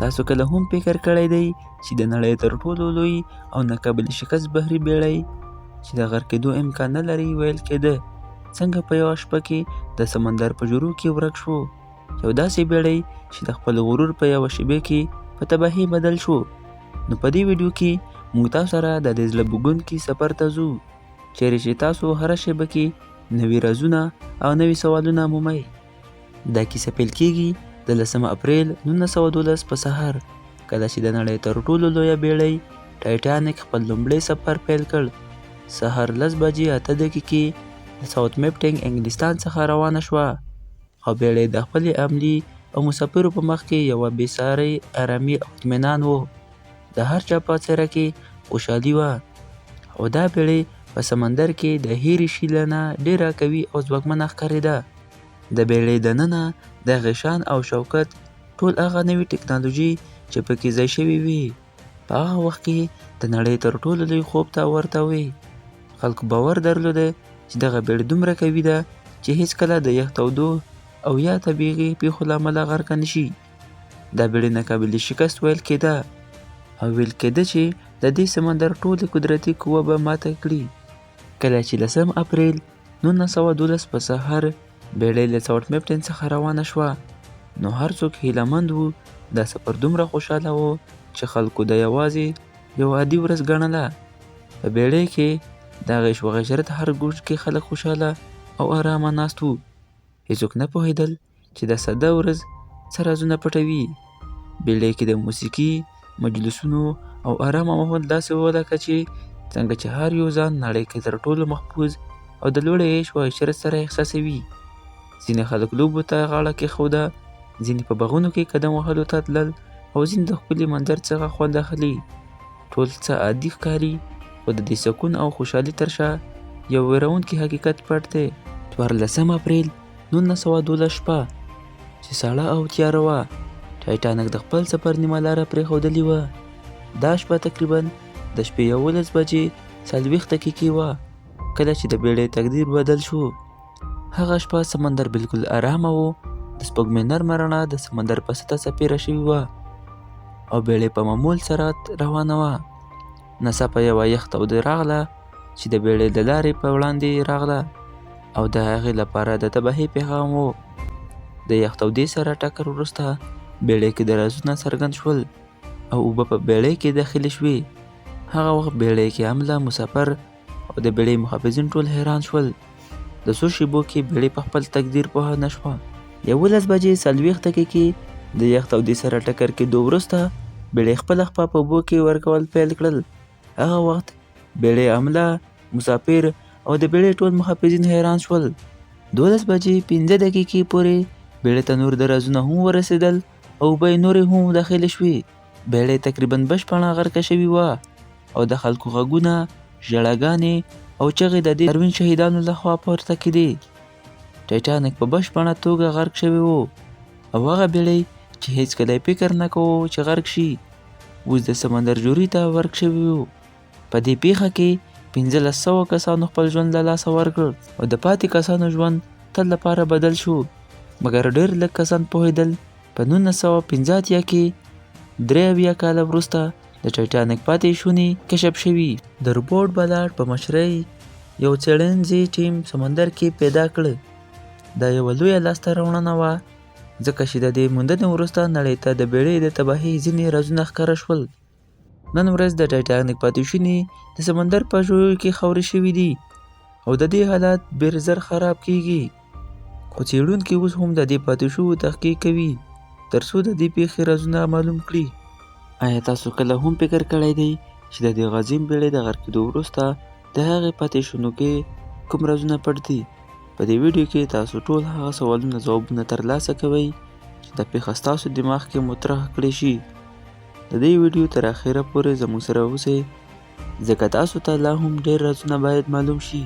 تاسو کله هم فکر کړی دی چې د نړۍ تر ټولو لوی او ناقابل شکست بحري بیړۍ چې د غرق کېدو امکان نه لري ویل کېده څنګه په یوه شپه کې د سمندر په جرو کې ورک شو؟ یو داسې بیړۍ چې د خپل غرور په یوه شیبه کې په تباهۍ بدل شو. نو په دې ویډیو کې موږ تاسو سره د دې زړه بوږونکي سفر ته ځو چیرې چې تاسو هره شیبه کې نوي رازونه او نوي سوالونه مومئ. دا کیسه پیل کېږي د 10 اپریل 1912 په سهار کله چې د نړۍ تر ټولو لویه بیړۍ ټایټانیک خپل لومړی سفر پیل کړ. سهار 10 بجې 8 دقیقې د ساوث میپټینګ انګلستان څخه روانه شوه او بیړۍ د خپلې عملې او مسافرو په مخ کې یوه بېساري ارامي او اطمینان و. د هر چا په څېره کې خوشحالي وه او دا بیړۍ په سمندر کې د هېرې شي نه ډېره قوي او ځواکمنه ښکارېده. د بیړۍ دننه د هغې شان او شوکت ټول هغه نوې ټکنالوژي چې پکې ځای شوې وې په هغه وخت کې د نړۍ تر ټولو لوی خوب ته ورته وې. خلکو باور درلوده چې دغه بیړۍ دومره قوي ده چې هیڅکله د یخ تودو او یا طبیعي پیښو له امله غرقه نه شي. دا بیړۍ ناقابل شکست ویل کېده او ویل کېده چې د دې سمندر ټولې قدرتي قوه به ماته کړي. کله چې 10 اپریل 1912 په سهار بیړۍ له ساوث میپټین څخه روانه شوه نو هر څوک هیله مند و. دا سفر دومره خوشحاله و چې خلکو د یوازې یو عادي ورځ ګڼله. په بیړۍ کې د غیش و غیشرت هر ګوټ کې خلک خوشحاله او آرامه ناست وو. هیڅوک نه پوهېدل چې دا ساده ورځ څه رازونه پټوي. بیړۍ کې د موسیقي مجلسونو او آرامه ماحول داسې و لکه چې څنګه چې هر یو ځان نړۍ کې تر ټولو محفوظ او د لوړ عیش و عشرت سره احساسوي. ځینې خلک لوبو ته غاړه کېښوده، ځینې په باغونو کې قدم وهلو ته تلل او ځینې د ښکلي منظر څخه خوند اخلي. ټول څه عادي ښکاري خو د دې سکون او خوشحالي تر شا یو ویرونکی حقیقت پټ دی. 14 اپریل 1912 شپه چې ساړه او تیاره وه. ټایټانیک د خپل سفر نیمه لاره پرېښودلې وه. دا شپه تقریبا د شپې 11 بجې 40 دقیقې وه کله چې د بیړۍ تقدیر بدل شو. هغه شپه سمندر بالکل آرامه و. د سپوږمۍ نرمه رڼا د سمندر په سطحه څپېره شوې وه او بیړۍ په معمول سرعت روانه وه. ناڅاپه یوه یخ توده راغله چې د بیړۍ د لارې په وړاندې راغله او د هغې لپاره د تباهۍ پیغام و. د یخ تودې سره ټکر وروسته بیړۍ کې د رازونه څرګند شول او اوبه په بیړۍ کې داخلې شوې. هغه وخت بیړۍ کې عمله مسافر او د بیړۍ محافظین ټول حیران شول. د څو شېبو کې بیړۍ په خپل تقدیر پوهه نه شوه. 11 بجې 40 دقیقې د یخ تودې سره ټکر کېدو وروسته بیړۍ خپله خپه په اوبو کې ورکول پیل کړل. هغه وخت بیړۍ عمله، مسافر او د بیړۍ ټول محافظین حیران شول. 12 بجې 5 دقیقې پورې بیړۍ ته نور درازونه هم ورسېدل او اوبه یې نورې هم داخلې شوې. بیړۍ تقریبا بشپړه غرقه شوې وه او د خلکو غږونه، ژړاګانې او چغې د دې داروین شهیدانو لخوا پورته کېدې. ټایټانیک په بشپړه توګه غرق شوی و او هغه بیړۍ چې هیڅکله یې فکر نه کوو چې غرق شي اوس د سمندر جوري ته ورک شوی و. په دې پیښه کې 1500 کسانو خپل ژوند له لاسه ورکړ او د پاتې کسانو ژوند تل لپاره بدل شو. مګر ډېر لږ کسان پوهېدل په 1985 کې 83 کاله وروسته د ټایټانیک پاتې شونې کشف شوي. د روبرټ بلاډ په مشرۍ یو څېړنیز ټیم سمندر کې پیدا کړه. دا یوه لویه لاسته راوړنه وه ځکه چې د دې موندنې وروسته نړۍ ته د بیړۍ د تباهۍ ځینې رازونه ښکاره شول. نن ورځ د ټایټانیک پاتې شونې د سمندر په ژورو کې خاورې شوي دي او د دې حالت ډېر زر خراب کیږي. خو څېړونکي اوس هم د دې پاتې شوو تحقیق کوي تر څو د دې پیښې رازونه معلوم کړي. آیا تاسو کله هم فکر کړی دی چې د دې عظیم بیړۍ د غرق کېدو وروسته د هغې پاتې شونو کې کوم رازونه پټ دي؟ په دې ویډیو کې تاسو ټول هغه سوالونه ځوابونه ترلاسه کوئ چې دا پیښه ستاسو دماغ کې مطرح کړی شي. د دې ویډیو تر اخره پورې زموږ سره اوسئ ځکه تاسو ته لا هم ډېر رازونه باید معلوم شي.